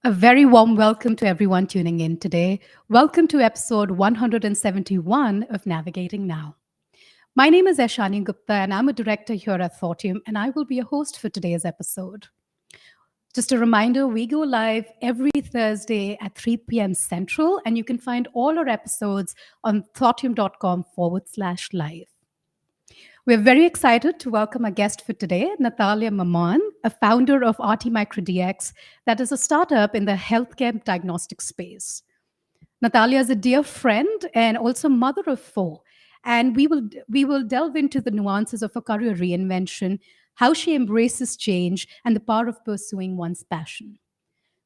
A very warm welcome to everyone tuning in today. Welcome to episode 171 of Navigating Now. My name is Eshani Gupta, and I'm a director here at Thortium, and I will be your host for today's episode. Just a reminder, we go live every Thursday at 3 p.m. Central, and you can find all our episodes on thortium.com/live. We're very excited to welcome our guest for today, Nathalya Mamane, a founder of RT MicroDx, that is a startup in the healthcare diagnostic space. Nathalya is a dear friend and also mother of four, and we will delve into the nuances of her career reinvention, how she embraces change, and the power of pursuing one's passion.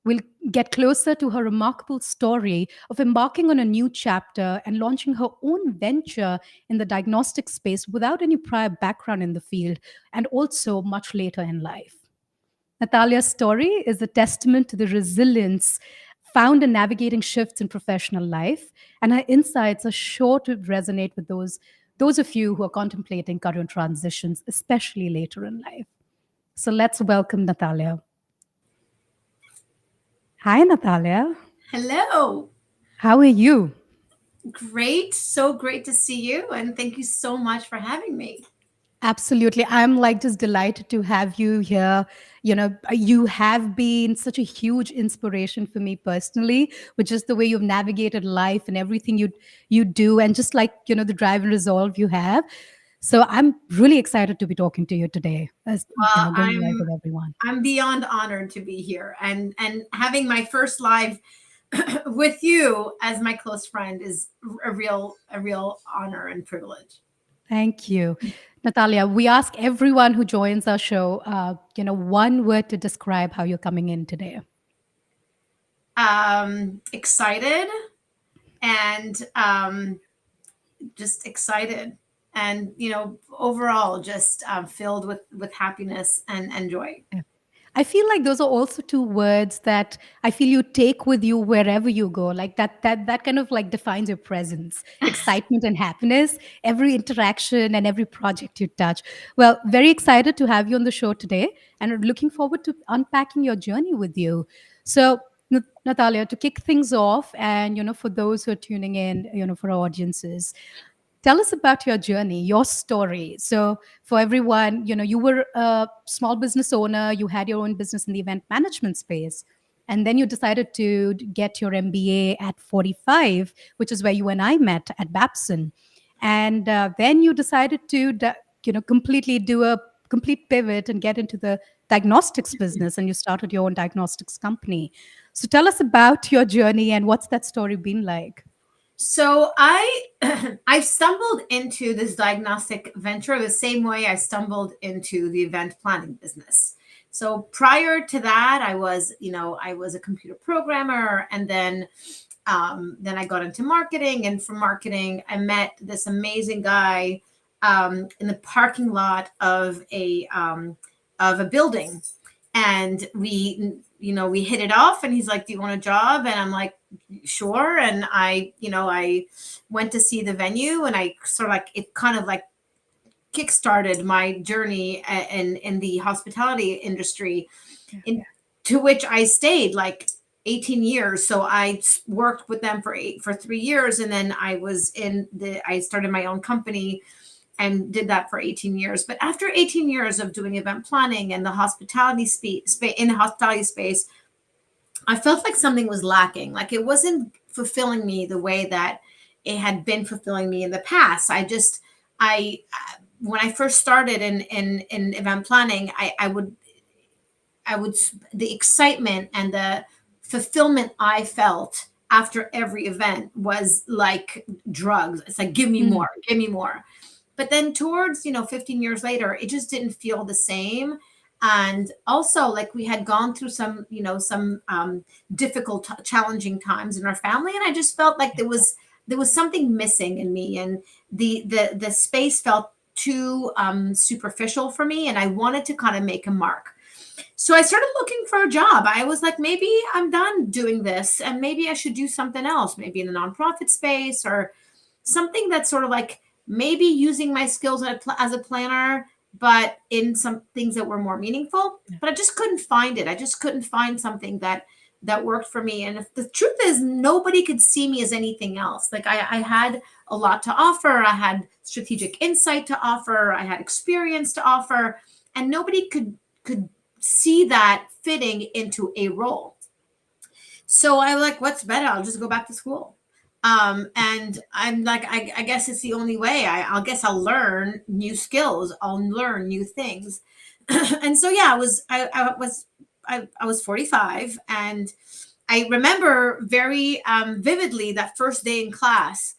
We'll get closer to her remarkable story of embarking on a new chapter and launching her own venture in the diagnostic space without any prior background in the field, and also much later in life. Nathalya's story is a testament to the resilience found in navigating shifts in professional life, and her insights are sure to resonate with those of you who are contemplating career transitions, especially later in life. So let's welcome Nathalya. Hi, Nathalya. Hello. How are you? Great. So great to see you. And thank you so much for having me. Absolutely. I'm like just delighted to have you here. You have been such a huge inspiration for me personally, which is the way you've navigated life and everything you do, and just like, the drive and resolve you have. So I'm really excited to be talking to you today, as Well, going live I'm with everyone. I'm beyond honored to be here and having my first live with you as my close friend is a real honor and privilege. Thank you. Natalia, we ask everyone who joins our show, one word to describe how you're coming in today. Excited and just excited and overall just filled with happiness and joy. Yeah. I feel like those are also two words that I feel you take with you wherever you go. Like that kind of like defines your presence, excitement and happiness, every interaction and every project you touch. Well, very excited to have you on the show today and looking forward to unpacking your journey with you. So, Natalia, to kick things off, and for those who are tuning in, for our audiences, tell us about your journey, your story. So, for everyone, you were a small business owner, you had your own business in the event management space, and then you decided to get your MBA at 45, which is where you and I met at Babson. And then you decided to, completely do a complete pivot and get into the diagnostics business, and you started your own diagnostics company. So, tell us about your journey and what's that story been like? So I I stumbled into this diagnostic venture the same way I stumbled into the event planning business. So prior to that, I was a computer programmer, and then I got into marketing, and from marketing, I met this amazing guy in the parking lot of a building, and we hit it off, and he's like, "Do you want a job?" And I'm like, "Sure." And I went to see the venue, and I sort of like it kind of like kickstarted my journey in the hospitality industry, in to which I stayed like 18 years. So I worked with them for 3 years, and then I started my own company and did that for 18 years. But after 18 years of doing event planning and the hospitality in the hospitality space, I felt like something was lacking. Like it wasn't fulfilling me the way that it had been fulfilling me in the past. I when I first started in event planning, I would the excitement and the fulfillment I felt after every event was like drugs. It's like, give me Mm, more, give me more. But then towards 15 years later, it just didn't feel the same. And also, like, we had gone through some difficult, challenging times in our family, and I just felt like there was something missing in me, and the space felt too superficial for me, and I wanted to kind of make a mark. So I started looking for a job. I was like, maybe I'm done doing this, and maybe I should do something else, maybe in the nonprofit space, or something that's sort of like maybe using my skills as a planner, but in some things that were more meaningful. yeah. But I just couldn't find it. I just couldn't find something that that worked for me. And if the truth is, nobody could see me as anything else. Like I had a lot to offer. I had strategic insight to offer. I had experience to offer, and nobody could see that fitting into a role. So I like, what's better? I'll just go back to school. And I'm like, I guess it's the only way. I'll guess I'll learn new skills. I'll learn new things. And so yeah, I was 45, and I remember very vividly that first day in class.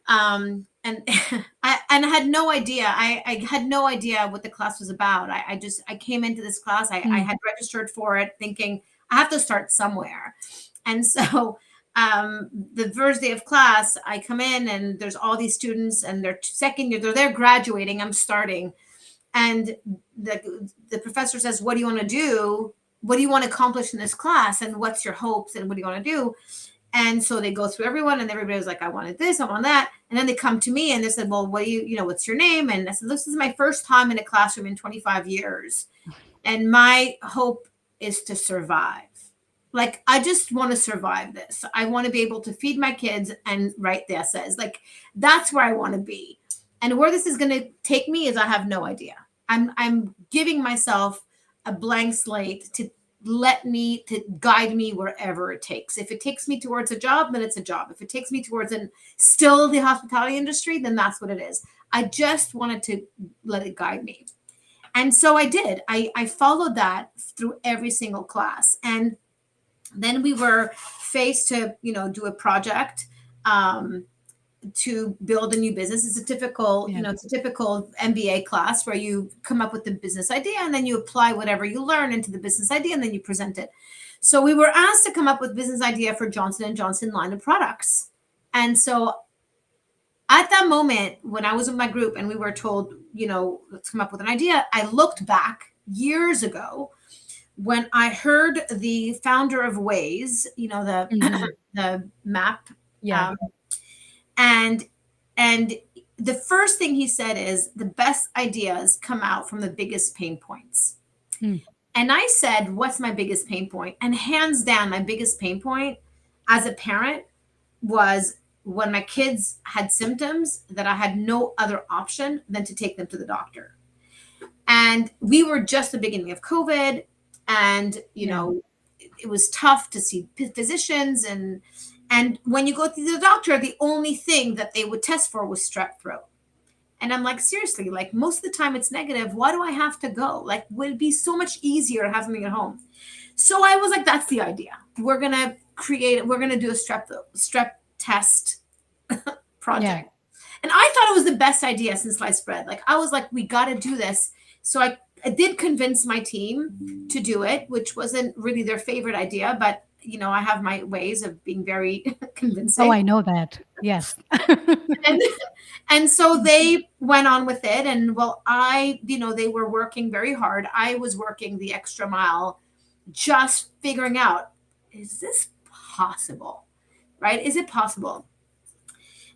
And I had no idea. I had no idea what the class was about. I came into this class. I Mm. had registered for it, thinking I have to start somewhere. And so the first day of class, I come in and there's all these students, and they're second year. They're graduating. I'm starting, and the professor says, "What do you want to do? What do you want to accomplish in this class? And what's your hopes? And what do you want to do?" And so they go through everyone, and everybody was like, "I wanted this, I want that." And then they come to me and they said, "Well, what do you know, what's your name?" And I said, "This is my first time in a classroom in 25 years. And my hope is to survive. Like, I just want to survive this. I want to be able to feed my kids and write the essays. Like, that's where I want to be. And where this is going to take me is I have no idea. I'm giving myself a blank slate to guide me wherever it takes. If it takes me towards a job, then it's a job. If it takes me towards still the hospitality industry, then that's what it is. I just wanted to let it guide me. And so I did. I followed that through every single class. And then we were faced to, do a project to build a new business. It's a typical, Yeah. it's a typical MBA class where you come up with the business idea and then you apply whatever you learn into the business idea and then you present it. So we were asked to come up with business idea for Johnson & Johnson line of products. And so at that moment, when I was with my group and we were told, let's come up with an idea, I looked back years ago when I heard the founder of Waze, the Mhm. the map, Yeah. um, and and the first thing he said is the best ideas come out from the biggest pain points. Mm. And I said, what's my biggest pain point? And hands down, my biggest pain point as a parent was when my kids had symptoms that I had no other option than to take them to the doctor. And we were just the beginning of COVID, and Yeah. it was tough to see physicians, and when you go to the doctor, the only thing that they would test for was strep throat. And I'm like, seriously, like most of the time it's negative. Why do I have to go? Like, would it be so much easier to have something at home? So I was like, that's the idea. We're gonna do a strep test Yeah. project. And I thought it was the best idea since sliced bread. Like, I was like, we got to do this. So I did convince my team to do it, which wasn't really their favorite idea, but I have my ways of being very Oh, convincing. I know that. Yes. And and so they went on with it. And well, they were working very hard. I was working the extra mile, just figuring out, is this possible? Right? Is it possible?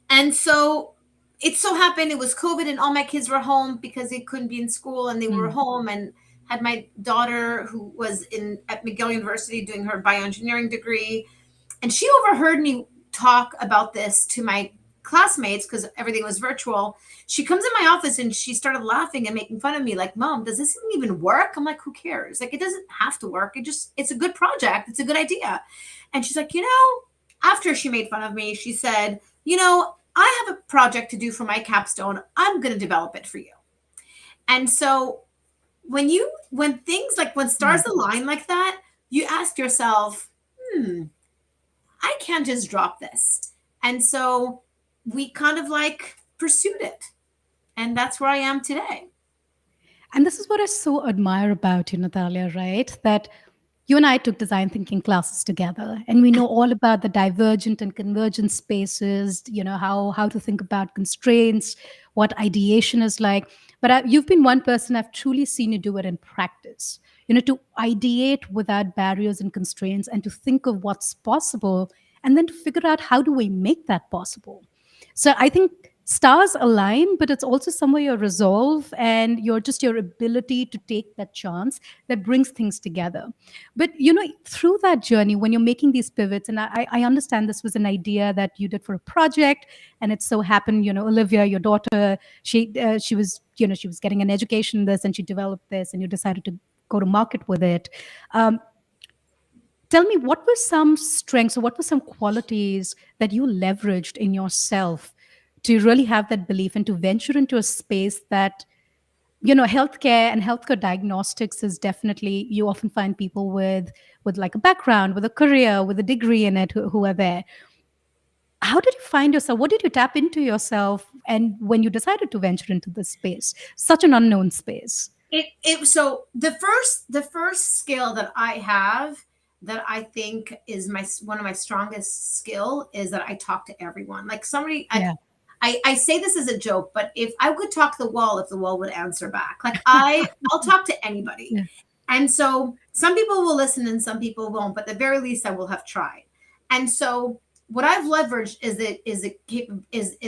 And so it so happened it was COVID and all my kids were home because they couldn't be in school, and they were Mm. home, and had my daughter who was at McGill University doing her bioengineering degree. And she overheard me talk about this to my classmates because everything was virtual. She comes in my office and she started laughing and making fun of me, like, "Mom, does this even work?" I'm like, "Who cares? Like, it doesn't have to work. It's a good project. It's a good idea." And she's like, after she made fun of me, she said, "I have a project to do for my capstone. I'm going to develop it for you." And so when Yeah. stars align like that, you ask yourself, I can't just drop this. And so we kind of like pursued it. And that's where I am today. And this is what I so admire about you, Nathalya, right? That you and I took design thinking classes together, and we know all about the divergent and convergent spaces, how to think about constraints, what ideation is like. But you've been one person I've truly seen you do it in practice, to ideate without barriers and constraints, and to think of what's possible, and then to figure out how do we make that possible. So I think stars align, but it's also somewhere your resolve and your ability to take that chance that brings things together. But through that journey, when you're making these pivots, and I understand this was an idea that you did for a project, and it so happened, Olivia, your daughter, she was, she was getting an education in this, and she developed this, and you decided to go to market with it. Um, Tell me, what were some strengths or what were some qualities that you leveraged in yourself to really have that belief and to venture into a space that, healthcare and healthcare diagnostics is definitely, you often find people with like a background, with a career, with a degree in it, who are there. How did you find yourself? What did you tap into yourself? And when you decided to venture into this space, such an unknown space? So the first skill that I have, that I think is my one of my strongest skill, is that I talk to everyone. Like somebody, Yeah. I say this as a joke, but if I could talk to the wall, if the wall would answer back, like I'll talk to anybody. Yeah. And so some people will listen and some people won't, but at the very least I will have tried. And so what I've leveraged is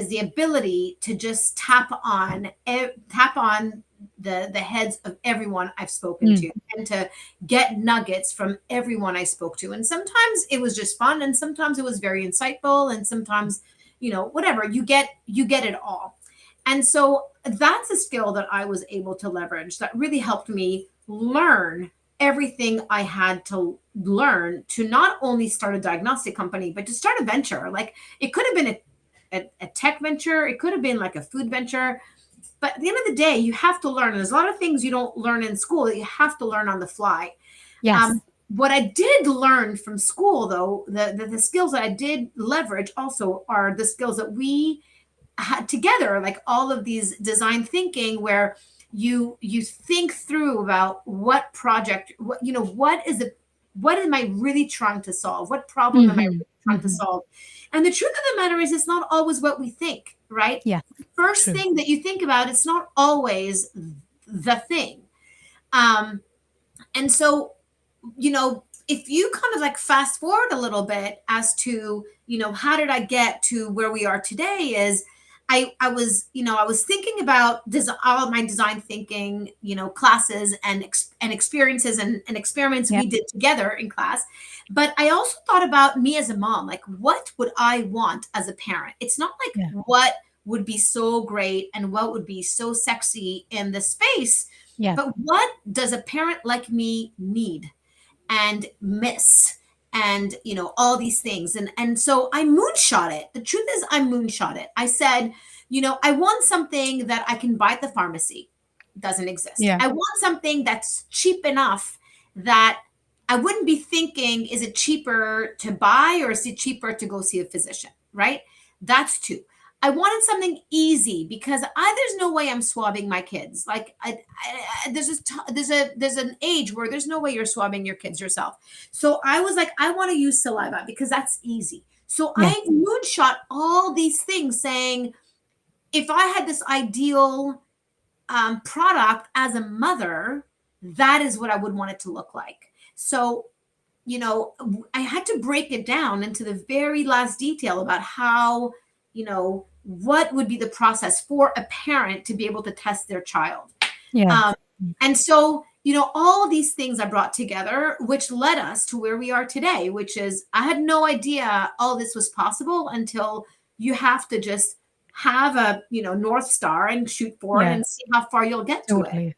the ability to just tap on the heads of everyone I've spoken Mm. to, and to get nuggets from everyone I spoke to. And sometimes it was just fun, and sometimes it was very insightful, and sometimes, whatever, you get it all. And so that's a skill that I was able to leverage that really helped me learn everything I had to learn to not only start a diagnostic company, but to start a venture. Like it could have been a tech venture, it could have been like a food venture. But at the end of the day, you have to learn. And there's a lot of things you don't learn in school that you have to learn on the fly. Yes. What I did learn from school, though, the skills that I did leverage also are the skills that we had together, like all of these design thinking, where you think through about what project, what am I really trying to solve? What problem am I Hmm. really trying to Hmm. solve? And the truth of the matter is, it's not always what we think, right? Yeah. First True. thing that you think about, it's not always the thing. Um, and so, if you kind of like fast forward a little bit as to, how did I get to where we are today, is I was thinking about all of my design thinking, classes and experiences and experiments Yeah. we did together in class. But I also thought about me as a mom, like what would I want as a parent? It's not like Yeah. what would be so great and what would be so sexy in the space, Yeah. but what does a parent like me need and miss, and all these things. And so I moonshot it. The truth is, I moonshot it. I said, I want something that I can buy at the pharmacy. Doesn't exist. Yeah. I want something that's cheap enough that I wouldn't be thinking, is it cheaper to buy or is it cheaper to go see a physician, right? That's two. I wanted something easy because there's no way I'm swabbing my kids. Like there's an age where there's no way you're swabbing your kids yourself. So I was like, I want to use saliva because that's easy. So Yeah. I moonshot all these things, saying if I had this ideal product as a mother, that is what I would want it to look like. So I had to break it down into the very last detail about how, what would be the process for a parent to be able to test their child. Yeah. Um, and so, all these things I brought together, which led us to where we are today, which is I had no idea all this was possible until you have to just have a, North Star and shoot for it Yeah. and see how far you'll get to it. Totally.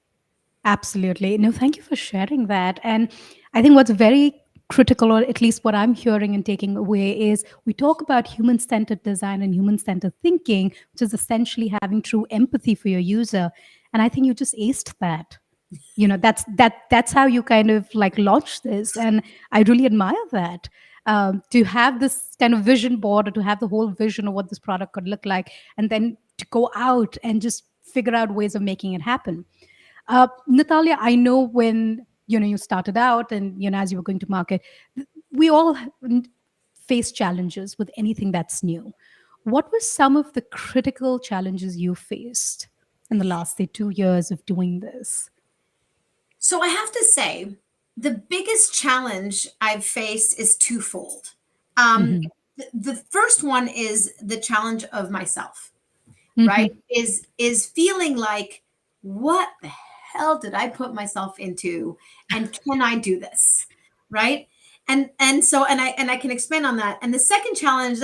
Absolutely. No, thank you for sharing that. And I think what's very critical, or at least what I'm hearing and taking away, is we talk about human centered design and human centered thinking, which is essentially having true empathy for your user. And I think you just aced that. That's how you kind of like launch this, and I really admire that. To have this kind of vision board, or to have the whole vision of what this product could look like, and then to go out and just figure out ways of making it happen. Nathalya, I know when you started out, and as you were going to market, we all face challenges with anything that's new. What were some of the critical challenges you faced in the last, say, 2 years of doing this? So I have to say, the biggest challenge I've faced is twofold. Um, Hmm. the first one is the challenge of myself. Hmm. right? Is feeling like, what the hell did I put myself into, and can I do this, right? And I can expand on that. And the second challenge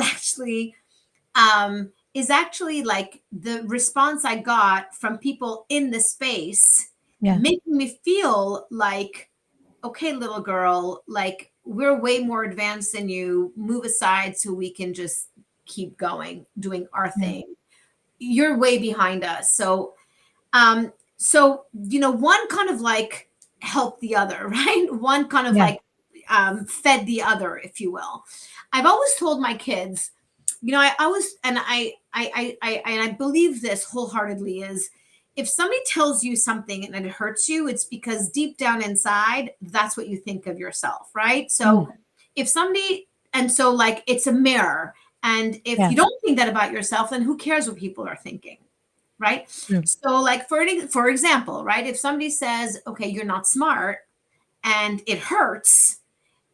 is actually like the response I got from people in the space, Yeah. making me feel like, okay, little girl, like we're way more advanced than you. Move aside so we can just keep going, doing our Yeah. thing. You're way behind us. So one kind of like helped the other, right? One kind of Yeah. like fed the other, if you will. I've always told my kids, I always, and I believe this wholeheartedly, is if somebody tells you something and it hurts you, it's because deep down inside, that's what you think of yourself, right? Mm. So if somebody, and so like it's a mirror. And if Yeah. you don't think that about yourself, then who cares what people are thinking? Right. True. So like for example, right, if somebody says, okay, you're not smart, and it hurts,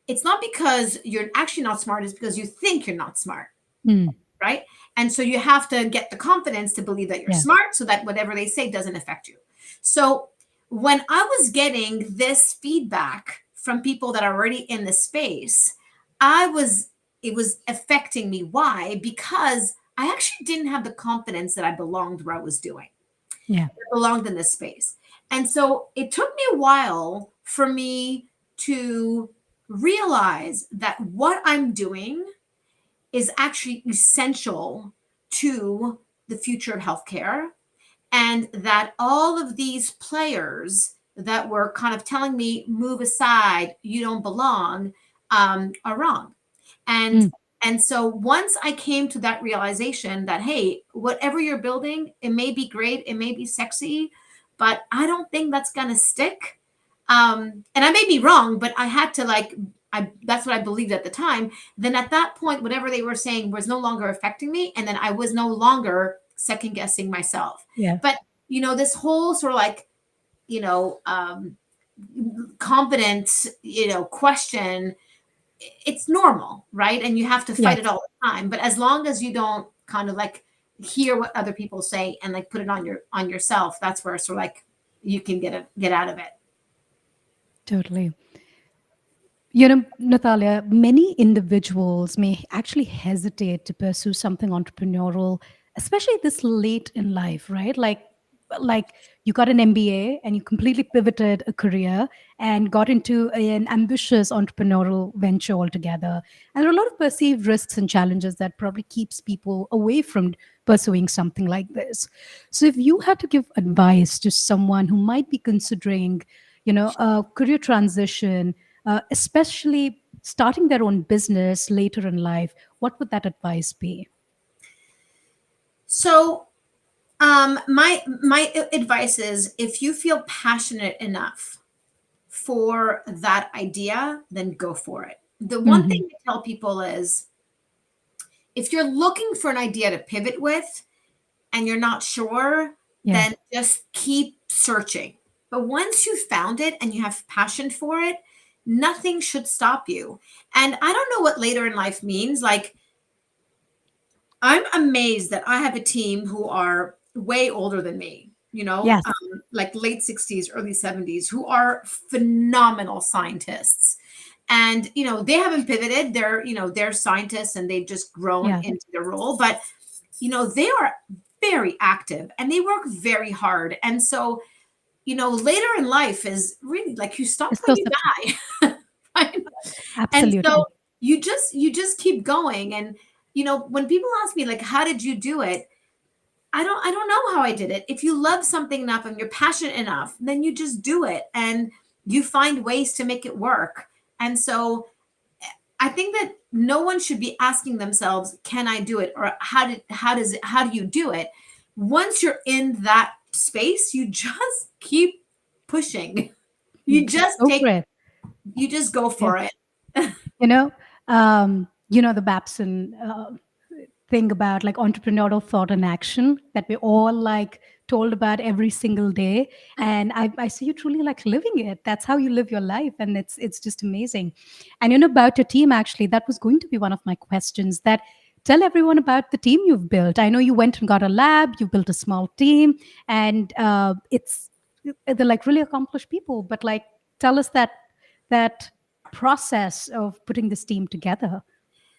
it's not because you're actually not smart, it's because you think you're not smart, Mm. right? And so you have to get the confidence to believe that you're Yeah. smart so that whatever they say doesn't affect you. So when I was getting this feedback from people that are already in the space, I was it was affecting me. Why? Because I actually didn't have the confidence that I belonged where I was doing, Yeah. belonged in this space. And so it took me a while for me to realize that what I'm doing is actually essential to the future of healthcare, and that all of these players that were kind of telling me, move aside, you don't belong, are wrong. And Mm. and so once I came to that realization that, hey, whatever you're building, it may be great, it may be sexy, but I don't think that's gonna stick. And I may be wrong, but I had to like, that's what I believed at the time. Then at that point, whatever they were saying was no longer affecting me, and then I was no longer second guessing myself. Yeah. But this whole sort of like, you know, um, confidence, question, it's normal, right? And you have to fight it Yes. all the time. But as long as you don't kind of like hear what other people say and like put it on yourself, that's where sort of like you can get out of it. Totally. Natalia, many individuals may actually hesitate to pursue something entrepreneurial, especially this late in life, right? Like you got an MBA and you completely pivoted a career and got into an ambitious entrepreneurial venture altogether. And there are a lot of perceived risks and challenges that probably keeps people away from pursuing something like this. So if you had to give advice to someone who might be considering, a career transition, especially starting their own business later in life, what would that advice be? So my advice is, if you feel passionate enough for that idea, then go for it. The one Hmm. thing I tell people is, if you're looking for an idea to pivot with and you're not sure, Yeah. then just keep searching. But once you've found it and you have passion for it, nothing should stop you. And I don't know what later in life means. Like, I'm amazed that I have a team who are way older than me, Yes. like late 60s, early 70s, who are phenomenal scientists. And, they haven't pivoted. They're scientists and they've just grown Yeah. into their role. But, they are very active and they work very hard. And so, later in life is really like you stop It's when so you subtle. die. Right? And so Absolutely. you just keep going. And when people ask me like, how did you do it, I don't know how I did it. If you love something enough and you're passionate enough, then you just do it and you find ways to make it work. And so I think that no one should be asking themselves, can I do it, or how do you do it? Once you're in that space, you just keep pushing. you just Go for take it. you just go Yeah. for it. You know, the Babson thing about like entrepreneurial thought and action that we all like told about every single day. And I see you truly like living it. That's how you live your life. And it's just amazing. And about your team, actually, that was going to be one of my questions, that tell everyone about the team you've built. I know you went and got a lab, you built a small team, and they're like really accomplished people. But like, tell us that process of putting this team together.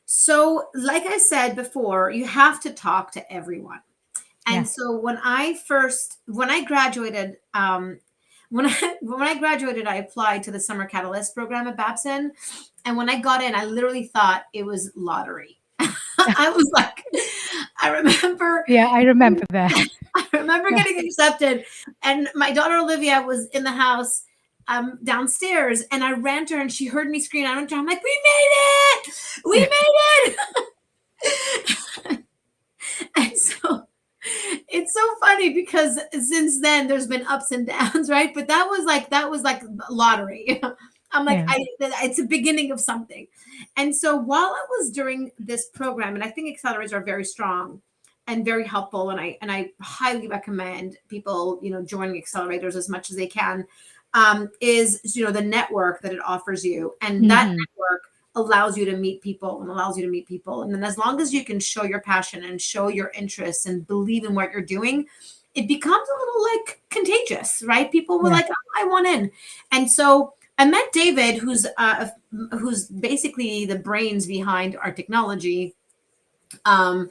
So, like I said before, you have to talk to everyone. And Yeah. so when I graduated, when I graduated, I applied to the Summer Catalyst program at Babson. And when I got in, I literally thought it was lottery. I was like, I remember, Yeah, I remember that. I remember Yeah. getting accepted, and my daughter Olivia was in the house downstairs, and I ran to her, and she heard me scream. I went to her, I'm like, "We made it! We Yeah. made it!" And so it's so funny because since then there's been ups and downs, right? But that was like lottery. I'm like, Yeah. it's a beginning of something. And so while I was during this program, and I think accelerators are very strong and very helpful, and I highly recommend people, you know, joining accelerators as much as they can, is, you know, the network that it offers you, and that Hmm. network allows you to meet people and allows you to meet people. And then as long as you can show your passion and show your interests and believe in what you're doing, it becomes a little like contagious, right? People were Yeah. like, oh, I want in. And so I met David, who's basically the brains behind our technology. Um,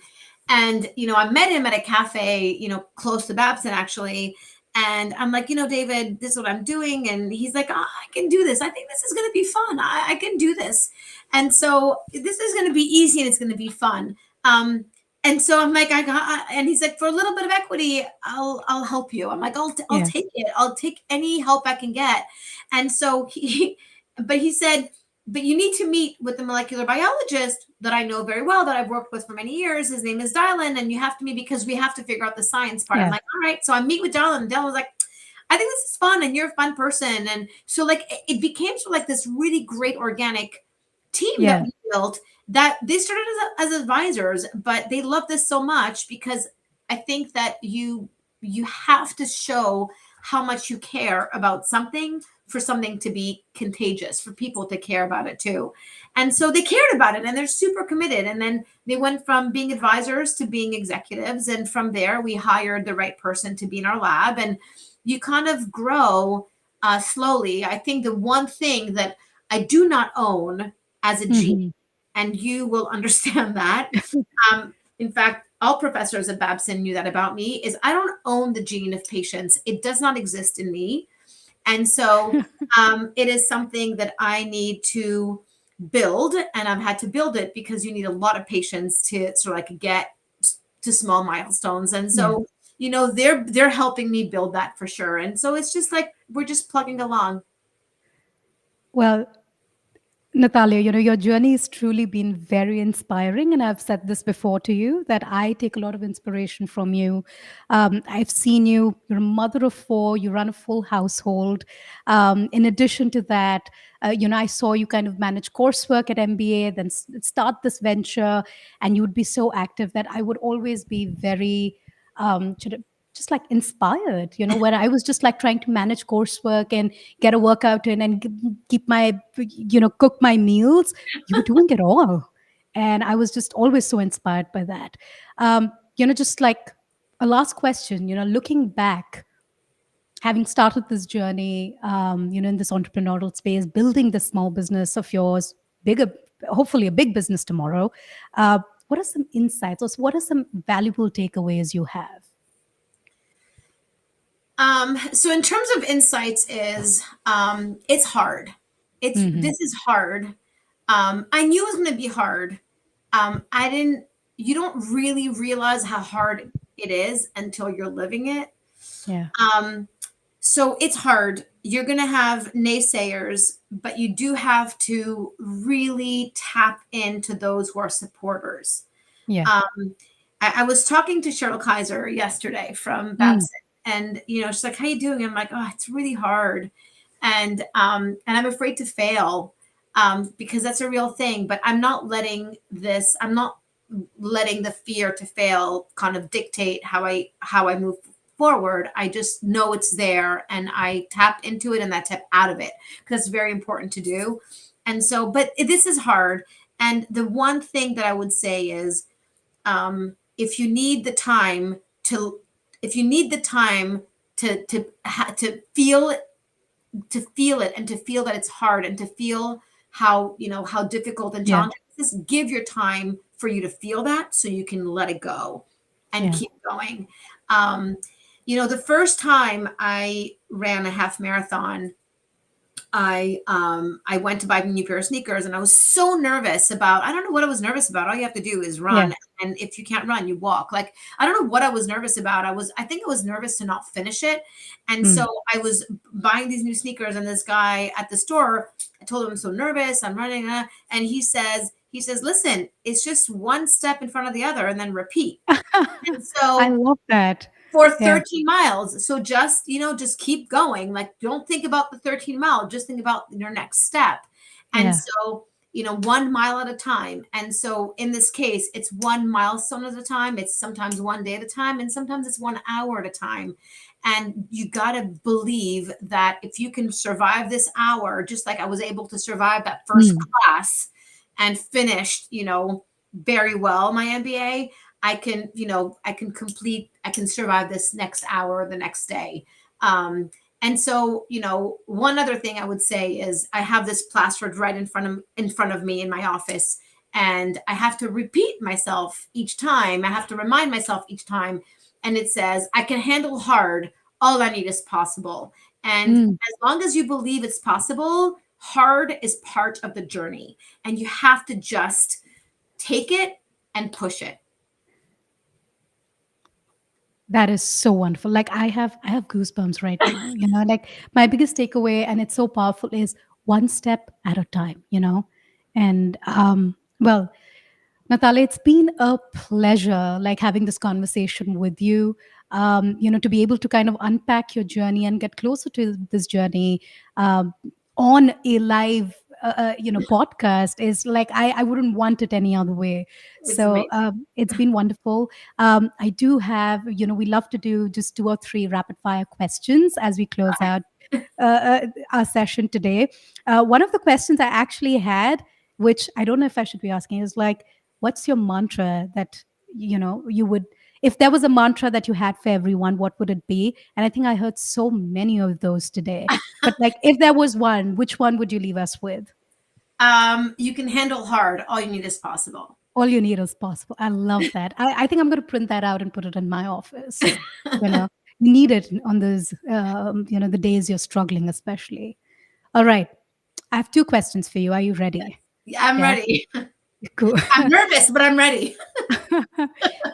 and you know, I met him at a cafe, you know, close to Babson actually. And I'm like, you know, David, this is what I'm doing. And he's like, oh, I can do this. I think this is going to be fun. I can do this. And so this is going to be easy and it's going to be fun. And so I'm like, and he's like, for a little bit of equity, I'll help you. I'm like, I'll Yeah. take it. I'll take any help I can get. And so but he said, but you need to meet with the molecular biologist that I know very well, that I've worked with for many years. His name is Dylan, and you have to meet because we have to figure out the science part. I'm Yeah. like, all right. So I meet with Dylan, and Dylan was like, I think this is fun, and you're a fun person. And so like it became sort of like this really great organic team that Yeah. we built, that they started as advisors, but they love this so much because I think that you have to show how much you care about something for something to be contagious, for people to care about it too. And so they cared about it and they're super committed. And then they went from being advisors to being executives. And from there, we hired the right person to be in our lab. And you kind of grow slowly. I think the one thing that I do not own as a gene, Hmm. and you will understand that. In fact, all professors at Babson knew that about me, is I don't own the gene of patience. It does not exist in me. And so it is something that I need to build, and I've had to build it because you need a lot of patience to sort of like get to small milestones. And Yeah. so, you know, they're helping me build that for sure. And so it's just like we're just plugging along. Well, Nathalya, your journey has truly been very inspiring. And I've said this before to you that I take a lot of inspiration from you. I've seen you, you're a mother of four, you run a full household. In addition to that, I saw you kind of manage coursework at MBA, then start this venture, and you would be so active that I would always be very, just like inspired, where I was just like trying to manage coursework and get a workout in and keep my, cook my meals. You were doing it all. And I was just always so inspired by that. Just like a last question, looking back, having started this journey, in this entrepreneurial space, building this small business of yours, bigger, hopefully a big business tomorrow. What are some insights or what are some valuable takeaways you have? So in terms of insights is it's hard. Hmm. This is hard. I knew it was going to be hard. I didn't, you don't really realize how hard it is until you're living it. Yeah. Um, so it's hard. You're going to have naysayers, but you do have to really tap into those who are supporters. Yeah. Um, I was talking to Cheryl Kaiser yesterday from Mm. Babson, and she's like, "How you doing?" I'm like, "Oh, it's really hard," and I'm afraid to fail because that's a real thing. But I'm not letting this. I'm not letting the fear to fail kind of dictate how I move forward. I just know it's there, and I tap into it and I tap out of it because it's very important to do. And so, but this is hard. And the one thing that I would say is if you need the time to, if you need the time to feel it, and to feel that it's hard, and to feel how, how difficult and Yeah. challenging this is, give your time for you to feel that, so you can let it go and Yeah. keep going. um, the first time I ran a half marathon, I went to buy a new pair of sneakers, and I was so nervous about, I don't know what I was nervous about. All you have to do is Yeah. run, and if you can't run, you walk. Like, I don't know what I was nervous about. I think I was nervous to not finish it. And Mm. so I was buying these new sneakers, and this guy at the store, I told him I'm so nervous, I'm running, and he says, listen, it's just one step in front of the other, and then repeat. And I so love that. for Yeah. 13 miles. So just keep going. Like, don't think about the 13 mile, just think about your next step. And Yeah. so, 1 mile at a time. And so in this case, it's one milestone at a time. It's sometimes one day at a time, and sometimes it's 1 hour at a time. And you got to believe that if you can survive this hour, just like I was able to survive that first Mm. class and finished, very well my MBA, I can survive this next hour or the next day. And so, one other thing I would say is, I have this plastered right in front of me in my office, and I have to repeat myself each time. I have to remind myself each time, and it says, I can handle hard. All I need is possible. And Mm. as long as you believe it's possible, hard is part of the journey, and you have to just take it and push it. That is so wonderful. Like I have goosebumps right now, like my biggest takeaway, and it's so powerful, is one step at a time, And well, Nathalya, it's been a pleasure like having this conversation with you. To be able to kind of unpack your journey and get closer to this journey um, on a live, podcast is like I wouldn't want it any other way. It's So amazing. it's been wonderful. I do have, we love to do just 2 or 3 rapid fire questions as we close out our session today. One of the questions I actually had, which I don't know if I should be asking, is like, what's your mantra that you would, if there was a mantra that you had for everyone, what would it be? And I think I heard so many of those today. But like, if there was one, which one would you leave us with? You can handle hard. All you need is possible. All you need is possible. I love that. I think I'm going to print that out and put it in my office. You know, you need it on those, the days you're struggling, especially. All right. I have 2 questions for you. Are you ready? Yeah, I'm Yeah. ready. Cool. I'm nervous, but I'm ready.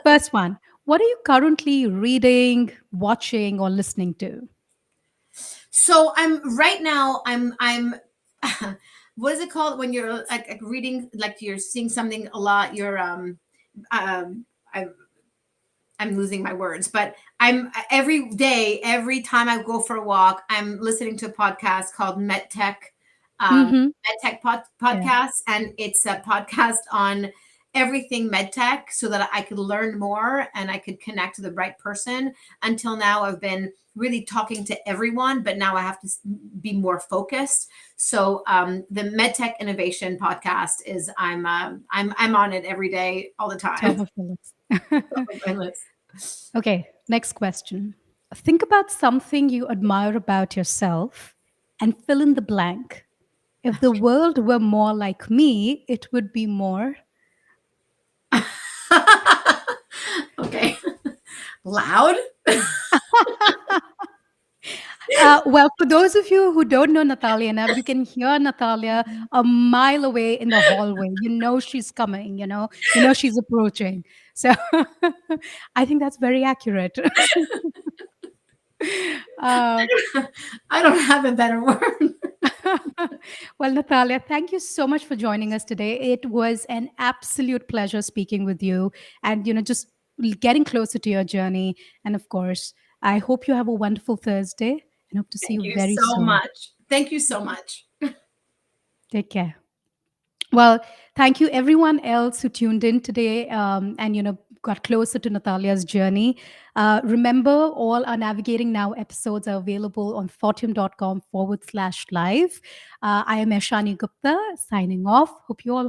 First one. What are you currently reading, watching, or listening to? So I'm right now. I'm. What is it called when you're like reading, like you're seeing something a lot? You're um. I'm losing my words, but I'm every day, every time I go for a walk, I'm listening to a podcast called Mm-hmm. MedTech Yeah. podcast, and it's a podcast on everything medtech, so that I could learn more and I could connect to the right person. Until now, I've been really talking to everyone, but now I have to be more focused. So the MedTech Innovation podcast is I'm on it every day, all the Top time. of the list. On my list. Okay. Next question. Think about something you admire about yourself and fill in the blank. If the world were more like me, it would be more. Okay. Loud. Well, for those of you who don't know Nathalya now, you can hear Nathalya a mile away in the hallway. You know she's coming, you know she's approaching. So I think that's very accurate. uh, I don't have a better word. well, Nathalya, thank you so much for joining us today. It was an absolute pleasure speaking with you and, just getting closer to your journey. And of course, I hope you have a wonderful Thursday and hope to see Thank you you very so soon. much. Thank you so much. Take care. Well, thank you everyone else who tuned in today and got closer to Nathalya's journey. Remember, all our Navigating Now episodes are available on fortune.com/live. I am Eshani Gupta signing off. Hope you all